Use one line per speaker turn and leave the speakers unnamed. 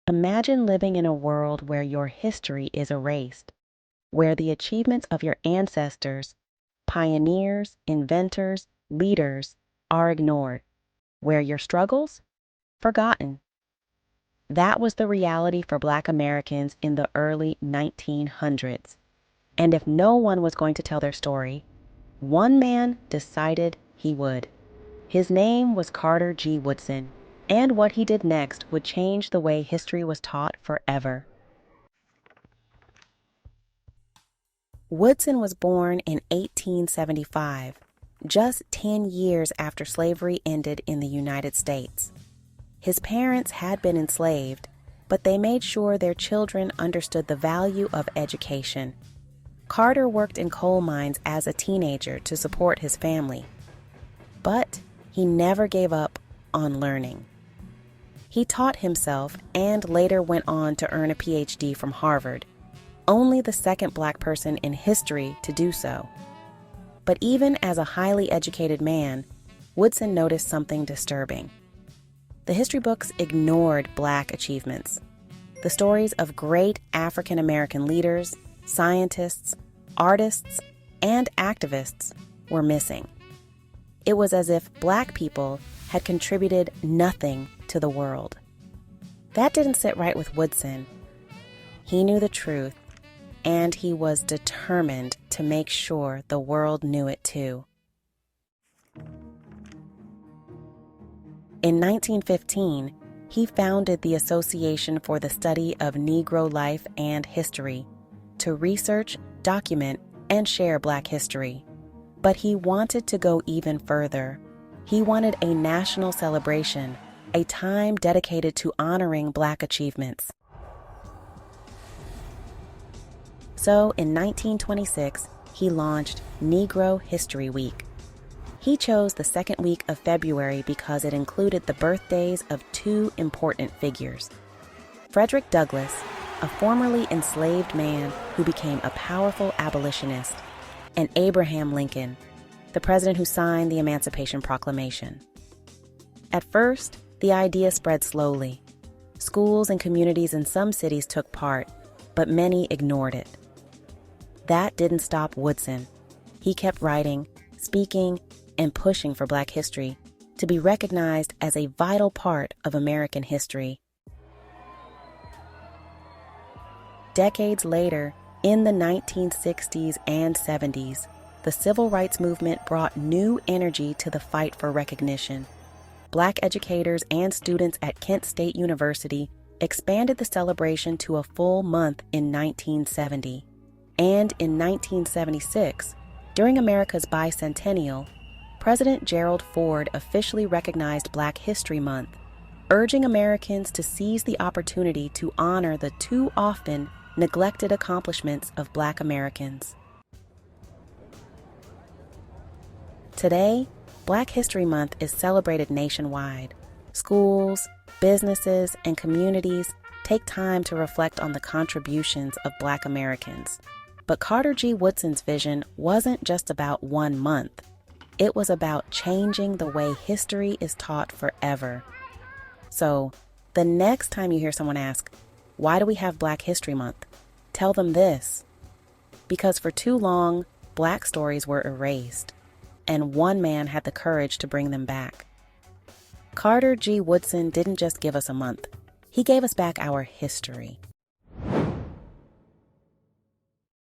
Imagine living in a world where your history is erased, where the achievements of your ancestors, pioneers, inventors, leaders, are ignored, where your struggles? Forgotten. That was the reality for Black Americans in the early 1900s. And if no one was going to tell their story, one man decided he would. His name was Carter G. Woodson, and what he did next would change the way history was taught forever. Woodson was born in 1875, just 10 years after slavery ended in the United States. His parents had been enslaved, but they made sure their children understood the value of education. Carter worked in coal mines as a teenager to support his family, but he never gave up on learning. He taught himself and later went on to earn a PhD from Harvard, only the second Black person in history to do so. But even as a highly educated man, Woodson noticed something disturbing. The history books ignored Black achievements. The stories of great African American leaders, scientists, artists, and activists were missing. It was as if Black people had contributed nothing to the world. That didn't sit right with Woodson. He knew the truth, and he was determined to make sure the world knew it too. In 1915, he founded the Association for the Study of Negro Life and History to research, document, and share Black history. But he wanted to go even further. He wanted a national celebration, a time dedicated to honoring Black achievements. So in 1926, he launched Negro History Week. He chose the second week of February because it included the birthdays of two important figures: Frederick Douglass, a formerly enslaved man who became a powerful abolitionist, and Abraham Lincoln, the president who signed the Emancipation Proclamation. At first, the idea spread slowly. Schools and communities in some cities took part, but many ignored it. That didn't stop Woodson. He kept writing, speaking, and pushing for Black history to be recognized as a vital part of American history. Decades later, in the 1960s and 70s, the civil rights movement brought new energy to the fight for recognition. Black educators and students at Kent State University expanded the celebration to a full month in 1970. And in 1976, during America's bicentennial, President Gerald Ford officially recognized Black History Month, urging Americans to seize the opportunity to honor the too often neglected accomplishments of Black Americans. Today, Black History Month is celebrated nationwide. Schools, businesses, and communities take time to reflect on the contributions of Black Americans. But Carter G. Woodson's vision wasn't just about 1 month. It was about changing the way history is taught forever. So, the next time you hear someone ask, "Why do we have Black History Month?" tell them this: because for too long, Black stories were erased, and one man had the courage to bring them back. Carter G. Woodson didn't just give us a month. He gave us back our history.